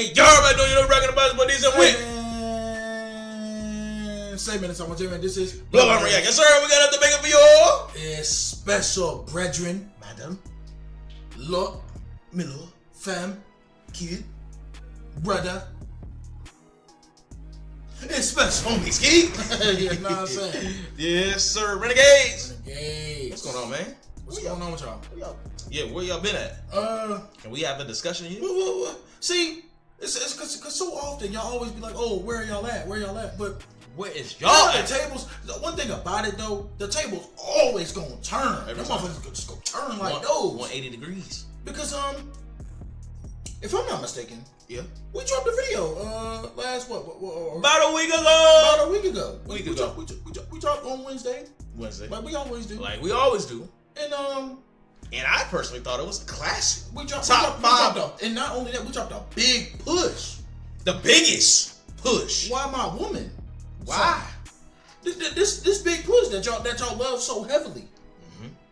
Y'all already know you're rocking the buzz, but these are with. Say minutes, I want you, man. This is Bloodline React. Yes, sir. We got up to make it for you all. It's special brethren, madam, look, Milo, fam, kid, brother. It's special, homie, ski. You know what I'm saying? Yes, sir. Renegades. Renegades. What's going on, man? What's going on with y'all? Yeah, where y'all been at? Can we have a discussion here? See, it's cause so often y'all always be like, oh, where are y'all at? Where y'all at? But where is y'all at? The tables, one thing about it though, the table's always gonna turn. Them motherfuckers just go turn like those. 180 degrees. Because if I'm not mistaken, yeah, we dropped a video last about a week ago. We dropped on Wednesday. Like we always do. And I personally thought it was a classic. We dropped and not only that, we dropped a big push. The biggest push. Why my woman? Why? So, this big push that y'all love so heavily.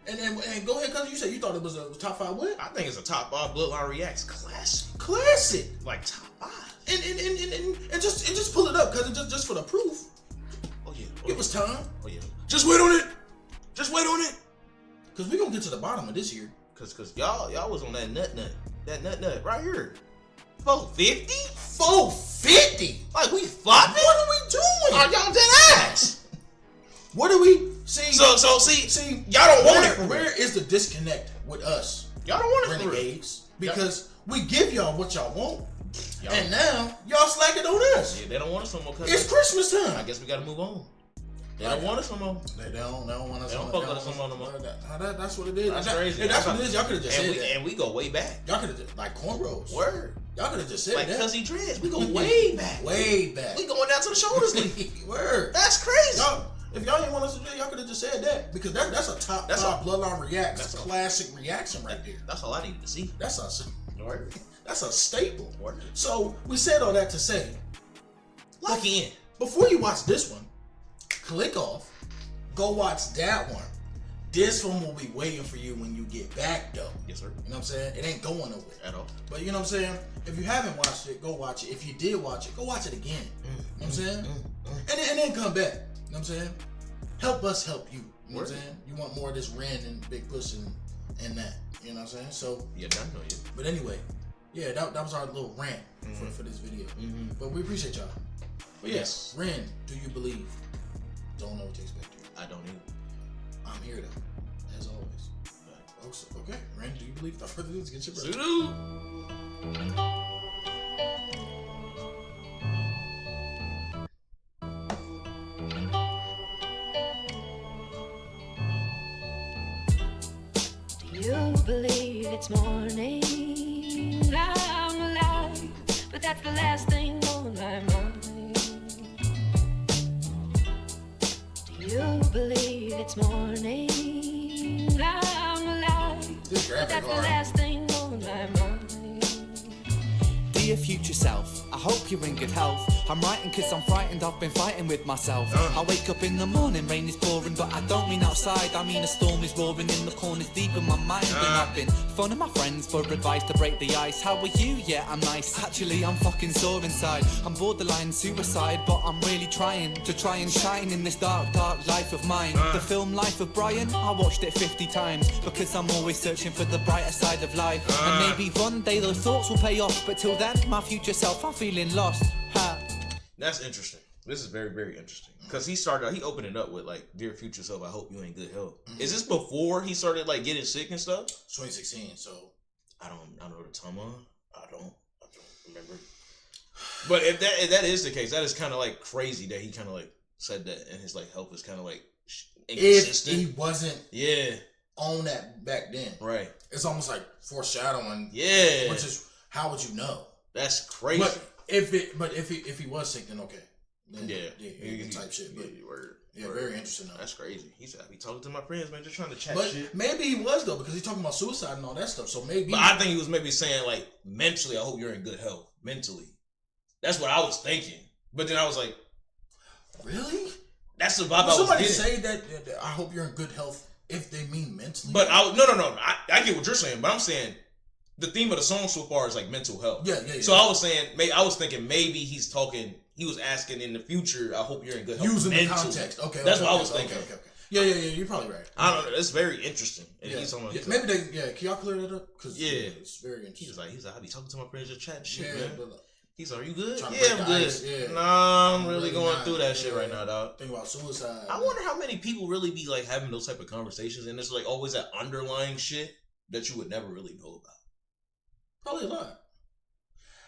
And go ahead, cause you said you thought it was a top 5 what? I think it's a top 5 Bloodline Reacts classic. Like top 5. And just pull it up, cause it's just for the proof. Oh yeah. Give us time. Oh yeah. Just wait on it. Cause we gonna get to the bottom of this here. Cause y'all was on that nut right here. 450? 450? Like we flopping? What are we doing? Are y'all dead ass? What are we see? So y'all don't want it. Where is the disconnect with us? Y'all don't want it, renegades, because we give y'all what y'all want, and now y'all slacking on us. Yeah, they don't want us no more. It's Christmas time. I guess we gotta move on. They don't want us no more. They don't want us. They don't fuck with us no more. That's what it is. That's crazy. That's what it is. Y'all could have just said that. And we go way back. Y'all could have just like cornrows. Word. Y'all could have just said like that. Like Fuzzy Dreads. We go way back. Way back. We going down to the shoulders. Word. That's crazy. If y'all didn't want us to do it, y'all could have just said that, because that's a top 5 Bloodline Reacts. That's a classic reaction right there. That's all I needed to see. That's a staple. Word. So we said all that to say, lock in. Before you watch this one, click off. Go watch that one. This one will be waiting for you when you get back, though. Yes, sir. You know what I'm saying? It ain't going nowhere at all. But you know what I'm saying? If you haven't watched it, go watch it. If you did watch it, go watch it again. You know what I'm saying? And then come back. You know what I'm saying? Help us help you. You know what I'm saying? You want more of this REN and Big Push and that. You know what I'm saying? So yeah, I know you. But anyway, yeah, that was our little rant for this video. But we appreciate y'all. But yes, REN, do you believe? Don't know what to expect here. I don't either. I'm here though, as always. Okay, REN, do you believe? Without further ado, let's get your brother. You believe it's morning, I'm alive, but that's the last thing on my mind. Do you believe it's morning, I'm alive, but that's the last thing on my mind. Dear future self, I hope you're in good health. I'm writing cause I'm frightened, I've been fighting with myself. I wake up in the morning, rain is pouring, but I don't mean outside, I mean a storm is roaring in the corners deep in my mind. And I've been phoning my friends for advice to break the ice. How are you? Yeah, I'm nice. Actually, I'm fucking sore inside. I'm borderline suicide, but I'm really trying to try and shine in this dark, dark life of mine. The film Life of Brian, I watched it 50 times, because I'm always searching for the brighter side of life. And maybe one day those thoughts will pay off, but till then, my future self, I'm feeling lost. Ha. That's interesting. This is very, very interesting. Because he opened it up with like, dear future self, I hope you in good health. Is this before he started like getting sick and stuff? 2016, so I don't know the time on. I don't remember. But if that is the case, that is kind of like crazy that he kind of like said that, and his like health was kind of like inconsistent. If he wasn't on that back then. Right. It's almost like foreshadowing. Yeah. Which is, how would you know? That's crazy. But if he was sick, then okay. Then, type shit. But, very interesting though. That's crazy. He said, I be talking to my friends, man, just trying to chat but shit. Maybe he was though, because he's talking about suicide and all that stuff. So maybe. But I think he was maybe saying like, mentally, I hope you're in good health. Mentally. That's what I was thinking. But then I was like, really? That's the vibe I was somebody getting. say that I hope you're in good health if they mean mentally? But no. I get what you're saying, but I'm saying the theme of the song so far is like mental health. Yeah. So I was thinking maybe he's talking. He was asking in the future. I hope you're in good health. Using the context. Okay. That's what I was thinking. Okay. Yeah. You're probably right. I don't know. It's very interesting. And Yeah. He's on Maybe they. Yeah. Can y'all clear that up? Because it's very interesting. He's like, I be talking to my friends, just chatting shit, Yeah, man. but, He's like, are you good? trying to Yeah, break I'm the good. ice, yeah. Nah, I'm really Really going not, through that shit yeah. right now, dog. Think about suicide. I wonder how many people really be like having those type of conversations, and there's like always that underlying shit that you would never really know about. Probably a lot.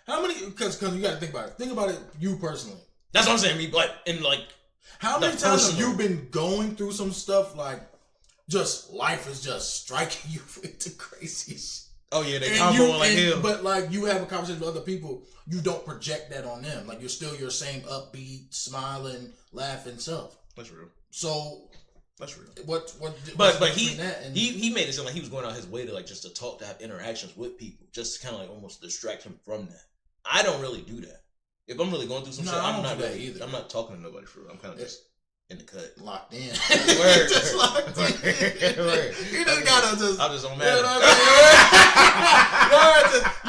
How many? Because you got to think about it. Think about it, you personally. That's what I'm saying. Me, but in like, how many times have you been going through some stuff like, just life is just striking you into crazy shit? Oh yeah, they comboing like hell. But like you have a conversation with other people, you don't project that on them. Like you're still your same upbeat, smiling, laughing self. That's real. So that's real. But he made it sound like he was going out his way to like just to talk, to have interactions with people, just to kind of like almost distract him from that. I don't really do that. If I'm really going through some shit, I'm not really either. I'm not talking to nobody for real. I'm kind of just in the cut, locked in. Word. Just locked in. Word. You just gotta just. I'm just on You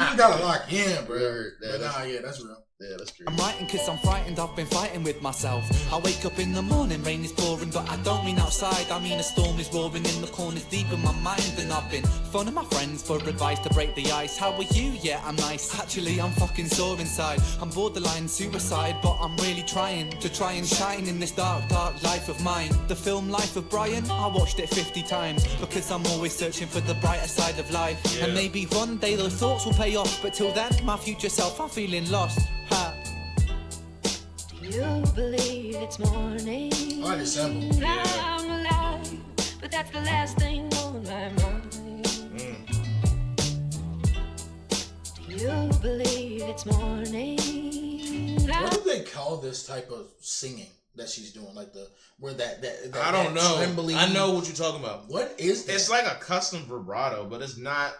just gotta lock in, bro. Yeah, that's real. Yeah, that's true. I'm writing cause I'm frightened, I've been fighting with myself. I wake up in the morning, rain is pouring, but I don't mean outside. I mean a storm is roaring in the corners deep in my mind. And I've been phoning my friends for advice to break the ice. How are you? Yeah, I'm nice. Actually, I'm fucking sore inside. I'm borderline suicide, but I'm really trying to try and shine in this dark, dark life of mine. The film Life of Brian, I watched it 50 times because I'm always searching for the brighter side of life. Yeah. And maybe one day those thoughts will pay off, but till then, my future self, I'm feeling lost. You believe it's morning. I like the sample. I'm alive, but that's the last thing on my mind. You believe it's morning. What do they call this type of singing that she's doing? Like that I don't know. Trembling. I know what you're talking about. What is that? It's like a custom vibrato, but it's not.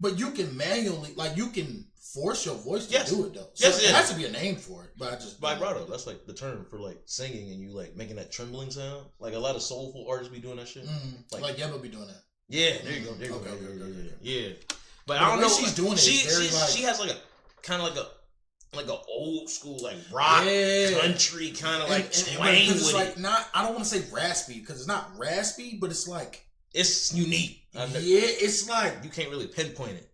But you can manually, like you can force your voice to do it though. So Yes, there has to be a name for it. But I just vibrato. That's like the term for like singing and you like making that trembling sound. Like a lot of soulful artists be doing that shit. Like Yebba be doing that. Yeah, there you go. There you Okay. go. Yeah. But I don't know. She's doing it. She has like a kind of like a old school like rock country kind of like twang with it's it. like not. I don't want to say raspy because it's not raspy, but it's like it's unique. It's like you can't really pinpoint it.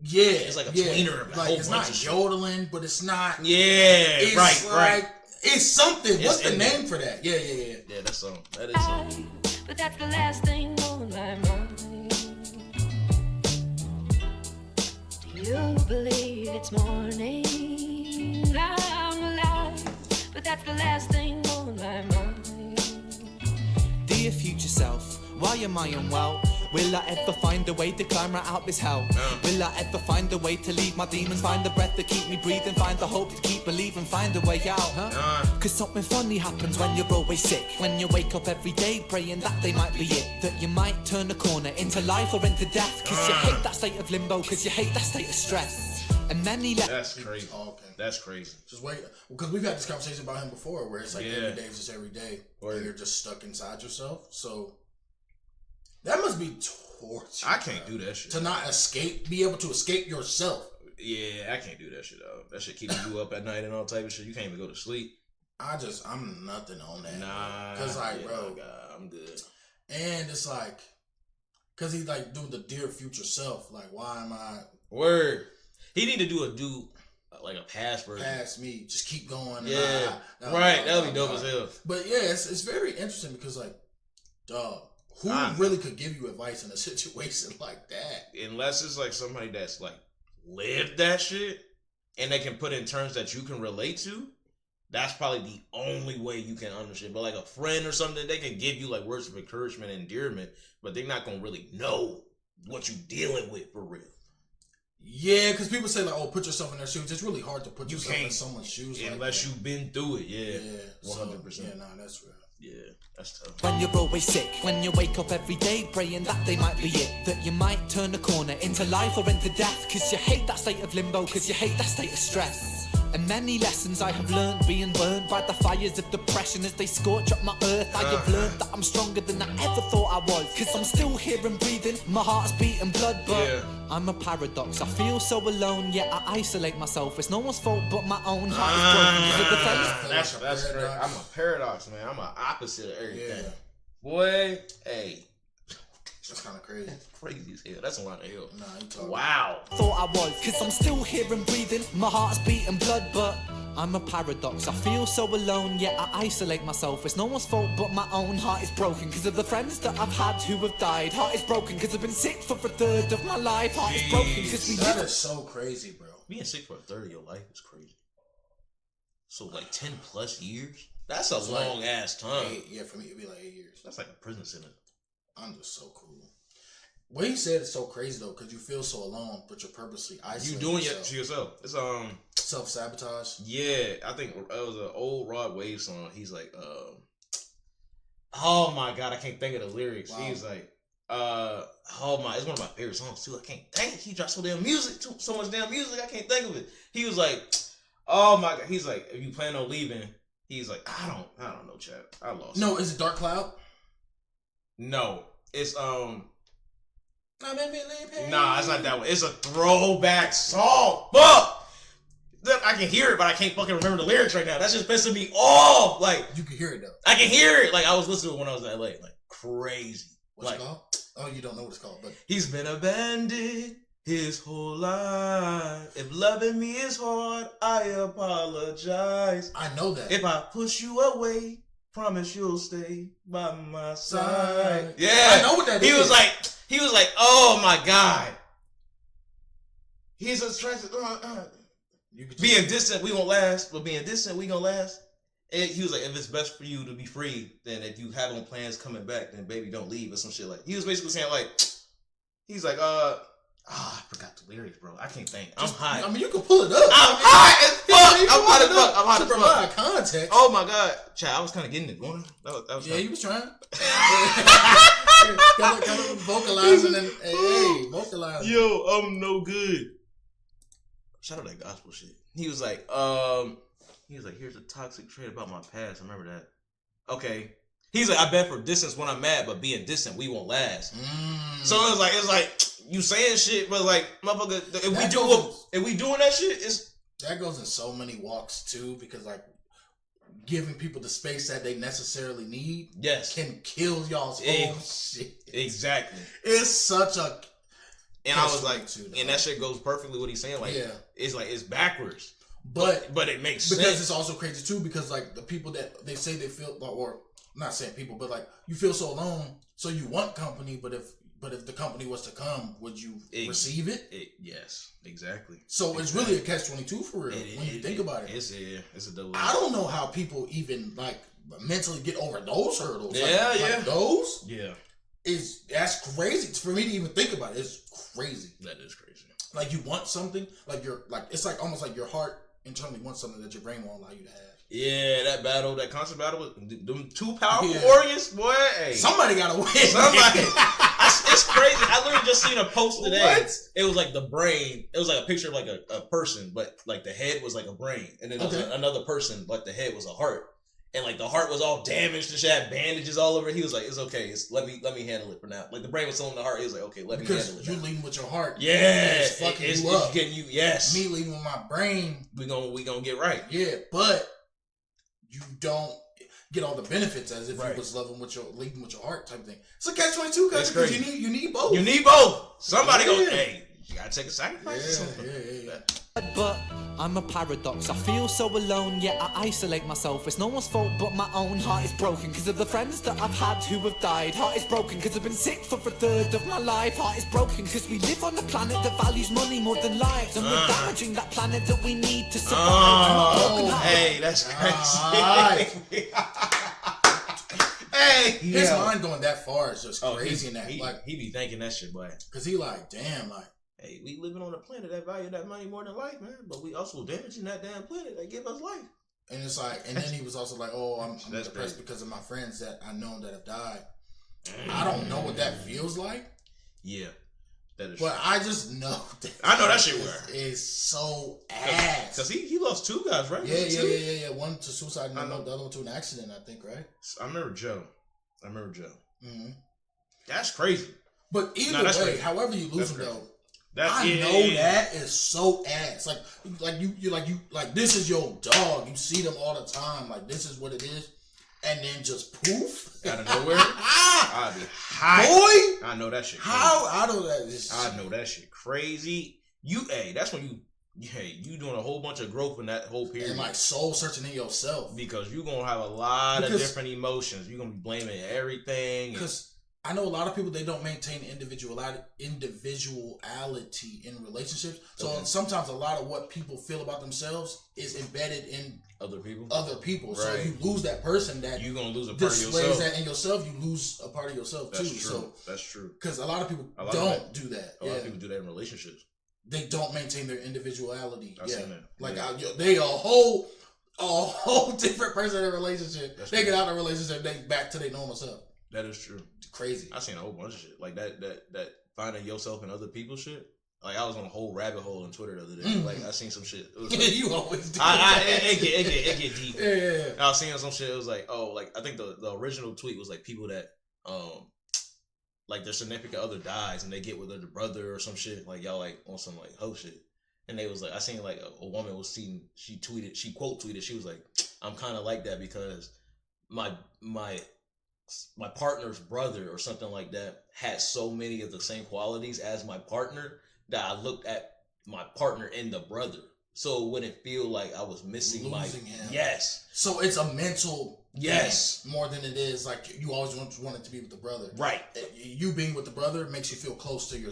Yeah, it's like a tweener. Like it's not yodeling, but it's not. Yeah, it's right. It's something. It's What's the name for that? Yeah. Yeah, that's something. That is something. But that's the last thing on my mind. You believe it's morning. I'm alive, but that's the last thing on my mind. Dear future self, why am I unwell? Will I ever find a way to climb right out this hell? Will I ever find a way to leave my demons? Find the breath to keep me breathing, find the hope to keep believing, find a way out, Cause something funny happens when you're always sick. When you wake up every day praying that they might be it. That you might turn a corner into life or into death. Cause you hate that state of limbo, cause you hate that state of stress. And then he left. That's crazy. Okay. That's crazy. Just wait. Because we've had this conversation about him before where it's like every day is just every day. Or you're just stuck inside yourself. So that must be torture. I can't do that shit. To not escape, be able to escape yourself. Yeah, I can't do that shit, though. That shit keeping you up at night and all type of shit. You can't even go to sleep. I'm nothing on that. Nah. Because bro. God, I'm good. And it's like, because he's like doing the dear future self. Like, why am I? Word. He need to do like a past version. Past me. Just keep going. Yeah. Right. That would be dope as hell. But yeah, it's very interesting because like, dog. Who really could give you advice in a situation like that? Unless it's like somebody that's like lived that shit and they can put in terms that you can relate to. That's probably the only way you can understand. But like a friend or something, they can give you like words of encouragement and endearment, but they're not gonna really know what you're dealing with for real. Yeah, because people say like, "Oh, put yourself in their shoes." It's really hard to put yourself in someone's shoes unless you've been through it. Yeah, 100%. Yeah, nah, that's real. Yeah, that's tough. When you're always sick, when you wake up every day praying that they might be it. That you might turn a corner into life or into death. Cause you hate that state of limbo, cause you hate that state of stress. And many lessons I have learned, being burned by the fires of depression as they scorch up my earth. I have learned that I'm stronger than I ever thought I was, cause I'm still here and breathing, my heart's beating blood, but I'm a paradox. I feel so alone, yet I isolate myself. It's no one's fault but my own. Heart is broken because of the friends. That's great. I'm a paradox, man. I'm an opposite of everything. Boy, hey. That's kind of crazy. That's crazy as hell. That's a lot of hell. Nah, you talking. Wow. Thought I was, cause I'm still here and breathing, my heart's beating blood, but I'm a paradox. I feel so alone, yet I isolate myself. It's no one's fault but my own. Heart is broken because of the friends that I've had who have died. Heart is broken because I've been sick for a third of my life. Heart is broken because we That is so crazy, bro. Being sick for a third of your life is crazy. So like 10 plus years? That's a long ass time. For me it'd be like 8 years. That's like a prison sentence. I'm just so cool. What he said is so crazy though, because you feel so alone, but you're purposely isolating. You doing it to yourself. It's self-sabotage. Yeah, I think it was an old Rod Wave song. He's like, oh my god, I can't think of the lyrics. Wow. He's like, it's one of my favorite songs too. I can't think. He dropped so much damn music. I can't think of it. He was like, oh my god. He's like, if you plan on leaving, he's like, I don't know, Chad. I lost. No, is it Dark Cloud? No, it's Nah, it's not that one. It's a throwback song. Fuck! I can hear it, but I can't fucking remember the lyrics right now. That's just pissing me off. Like, you can hear it though. I can hear it. Like, I was listening to it when I was in LA. Like, crazy. What's it called? Oh, you don't know what it's called, but he's been abandoned his whole life. If loving me is hard, I apologize. I know that. If I push you away, promise you'll stay by my side. Yeah, I know what that is. He was like, oh my god. He's a stress. Being distant, we won't last. But being distant, we gonna last. And he was like, if it's best for you to be free, then if you have no plans coming back, then baby don't leave or some shit like. He was basically saying like, he's like, I forgot the lyrics, bro. I can't think. I'm high. I mean, you can pull it up. I'm high as fuck. I'm hot as fuck. I'm hot as fuck. fuck. Context. Oh my god, Chad, I was kind of getting it. That was yeah, you was trying. Kind of vocalizing and vocalizing. Yo, I'm no good. Shout out that gospel shit. He was like, here's a toxic trait about my past. I remember that. Okay. He's like, I bet for distance when I'm mad, but being distant, we won't last. So it's like you saying shit, but like, motherfucker, if we doing that shit, that goes in so many walks too, because like giving people the space that they necessarily need, can kill y'all's whole shit. Exactly. It's such a. And I was like, and that shit goes perfectly what he's saying. Like, it's backwards, but it makes sense because it's also crazy too. Because like the people that they say they feel, or not saying people, but like you feel so alone, so you want company. But if the company was to come, would you receive it? Yes, exactly. So it's really a catch-22 for real when you think about it. It's a double. I don't know how people even like mentally get over those hurdles. Like those. Yeah. That's crazy for me to even think about it. It's crazy. That is crazy. Like you want something, like it's like almost like your heart internally wants something that your brain won't allow you to have. Yeah, that constant battle with them two powerful warriors, boy. Hey. Somebody gotta win. It's crazy. I literally just seen a post today. What? It was like the brain. It was like a picture of like a person, but like the head was like a brain, and then there was another person, but the head was a heart. And like the heart was all damaged and shit, had bandages all over it. He was like, "It's okay. Let me handle it for now." Like the brain was telling the heart, he was like, "Okay, let me handle it." Because you leading with your heart, it's fucking you up. It's getting you, yes. Me leading with my brain, we gonna get right. Yeah, but you don't get all the benefits as if you was leading with your heart type thing. It's a catch-22 because you need both. You need both. Somebody go, hey, you gotta take a sacrifice. Yeah. But I'm a paradox. I feel so alone, yet I isolate myself. It's no one's fault but my own. Heart is broken because of the friends that I've had who have died. Heart is broken because I've been sick for a third of my life. Heart is broken because we live on a planet that values money more than lives, and we're damaging that planet that we need to survive. Hey, that's crazy. Hey, his mind going that far is just crazy. He be thinking that shit, boy. Cause he like, damn, like. Hey, we living on a planet that value that money more than life, man. But we also damaging that damn planet that give us life. And it's like, and then he was also like, "Oh, I'm depressed because of my friends that I know that have died." I don't know what that feels like. Yeah, That is But true. I just know that. I know that shit where. Is so ass. Because he lost 2 guys, right? Yeah. One to suicide and the other one to an accident, I think, right? I remember Joe. Mm-hmm. That's crazy. But either way, crazy. However you lose him though, that is so ass. Like this is your dog. You see them all the time. Like this is what it is, and then just poof out of nowhere. I'd be high. Boy, I know that shit. Crazy. How I know that? I know that shit crazy. That's when you doing a whole bunch of growth in that whole period. And like soul searching in yourself. Because you're gonna have a lot of different emotions. You're gonna be blaming everything. Because I know a lot of people, they don't maintain individuality in relationships. So sometimes a lot of what people feel about themselves is embedded in other people. Right. So if you lose that person that you're gonna lose a part of yourself. That in yourself, you lose a part of yourself too. True. So that's true. Because a lot of people don't do that. A lot of people do that in relationships. They don't maintain their individuality. I've seen that. Like they a whole different person in a relationship. They get out of a relationship, they back to their normal self. That is true. Crazy. I seen a whole bunch of shit like that finding yourself in other people's shit. Like I was on a whole rabbit hole on Twitter the other day. Like I seen some shit. It was like, you always do. It get deep. Yeah. I was seeing some shit. It was like, I think the original tweet was like people that like their significant other dies and they get with their brother or some shit. Like y'all like on some like hoe shit. And they was like, I seen like a woman was seeing. She quote tweeted. She was like, I'm kind of like that because my partner's brother or something like that had so many of the same qualities as my partner that I looked at my partner in the brother. So it wouldn't feel like I was missing him. Yes. So it's a mental yes more than it is like you always wanted to be with the brother. Right. You being with the brother makes you feel close to your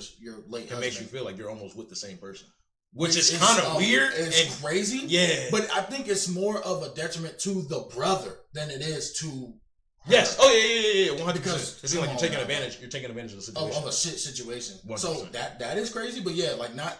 late husband. It makes you feel like you're almost with the same person. Which is kind of weird. It's crazy. Yeah. But I think it's more of a detriment to the brother than it is to her. Yes. Oh yeah. 100%. Because it seems like you're taking advantage of the situation. Of a shit situation. 100%. So that is crazy, but yeah, like not.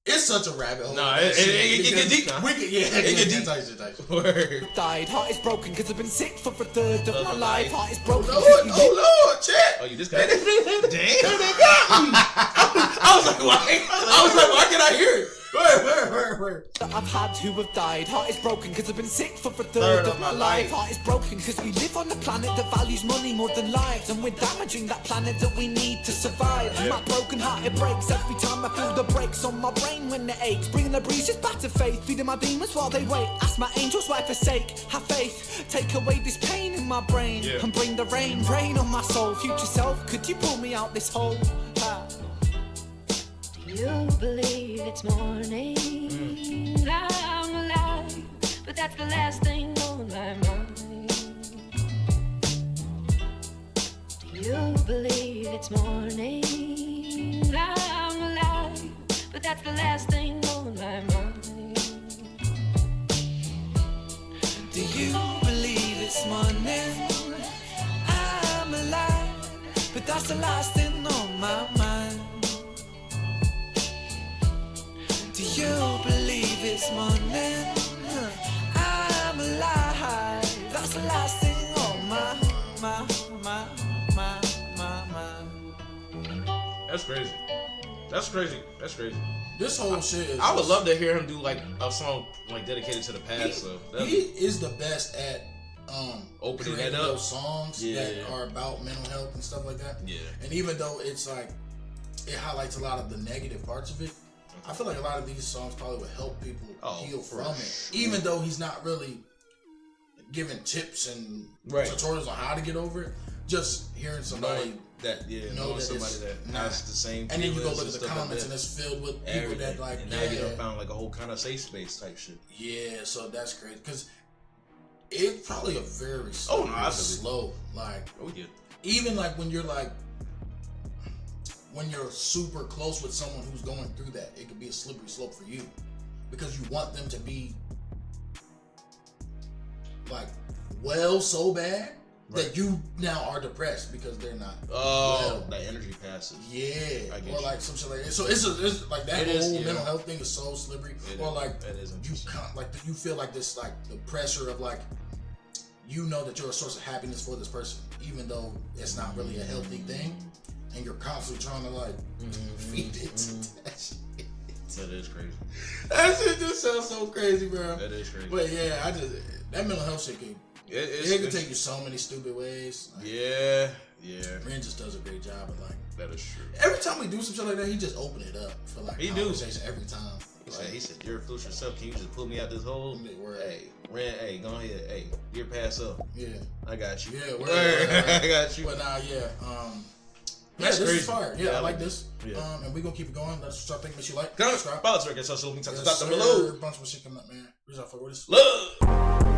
It's such a rabbit hole. Nah, it get deep now. It get deep. Word. Died, heart is broken because I've been sick for a third of my life. Heart is broken. Lord, chat. Oh, you just got it. Damn, they got me. I was like, why can I hear it? Where? I've had who have died. Heart is broken because I've been sick for a third of my life. Heart is broken because we live on a planet that values money more than lives, and we're damaging that planet that we need to survive. Yeah. My broken heart, it breaks every time I feel the brakes on my brain when it aches. Bringing the breezes back to faith, feeding my demons while they wait. Ask my angels why forsake. Have faith, take away this pain in my brain, and bring the rain on my soul. Future self, could you pull me out this hole? You believe it's morning, I'm alive, but that's the last thing on my mind. You believe it's morning, I'm alive, but that's the last thing on my mind. Do you believe it's morning? I'm alive, but that's the last thing on my mind. Do you believe it's morning? I'm alive. That's the last thing on my. That's crazy. That's crazy. This whole shit is. I would love to hear him do like a song like dedicated to the past. He is the best at opening that up. Those songs that are about mental health and stuff like that. Yeah. And even though it's like it highlights a lot of the negative parts of it, I feel like a lot of these songs probably would help people heal from it. Even though he's not really giving tips and tutorials on how to get over it, just hearing somebody knowing somebody that has the same. And then you go look at the comments and it's filled with people that like. And now you done found like a whole kind of safe space type shit. Yeah, so that's great because it's probably a very slow like. Oh yeah. Even like when you're super close with someone who's going through that, it could be a slippery slope for you because you want them to be like so bad that you now are depressed because they're not. Oh, that energy passes. Yeah, or like some shit like that. So it's like that whole mental health thing is so slippery. Or like you feel like this like the pressure of like you know that you're a source of happiness for this person, even though it's not really a healthy thing. and you're constantly trying to like feed it to that shit. That is crazy. That shit just sounds so crazy, bro. That is crazy. But yeah, that mental health shit can it can take you so many stupid ways. Like, yeah. Ren just does a great job of like. That is true. Every time we do some shit like that, he just open it up for like conversation every time. He said, "You're a fool yourself. Can you just pull me out this hole?" Hey, Ren, hey, go ahead. Hey, you're pass up. Yeah, I got you. Yeah, I got you. But nah, That's this crazy. is fire. Yeah, I like this. Yeah. And we gonna keep it going. Let's start thinking what you like. Subscribe. Follow us on social media. Yes, Stop the below. Bunch of shit coming up, man. Reach out for this. Love.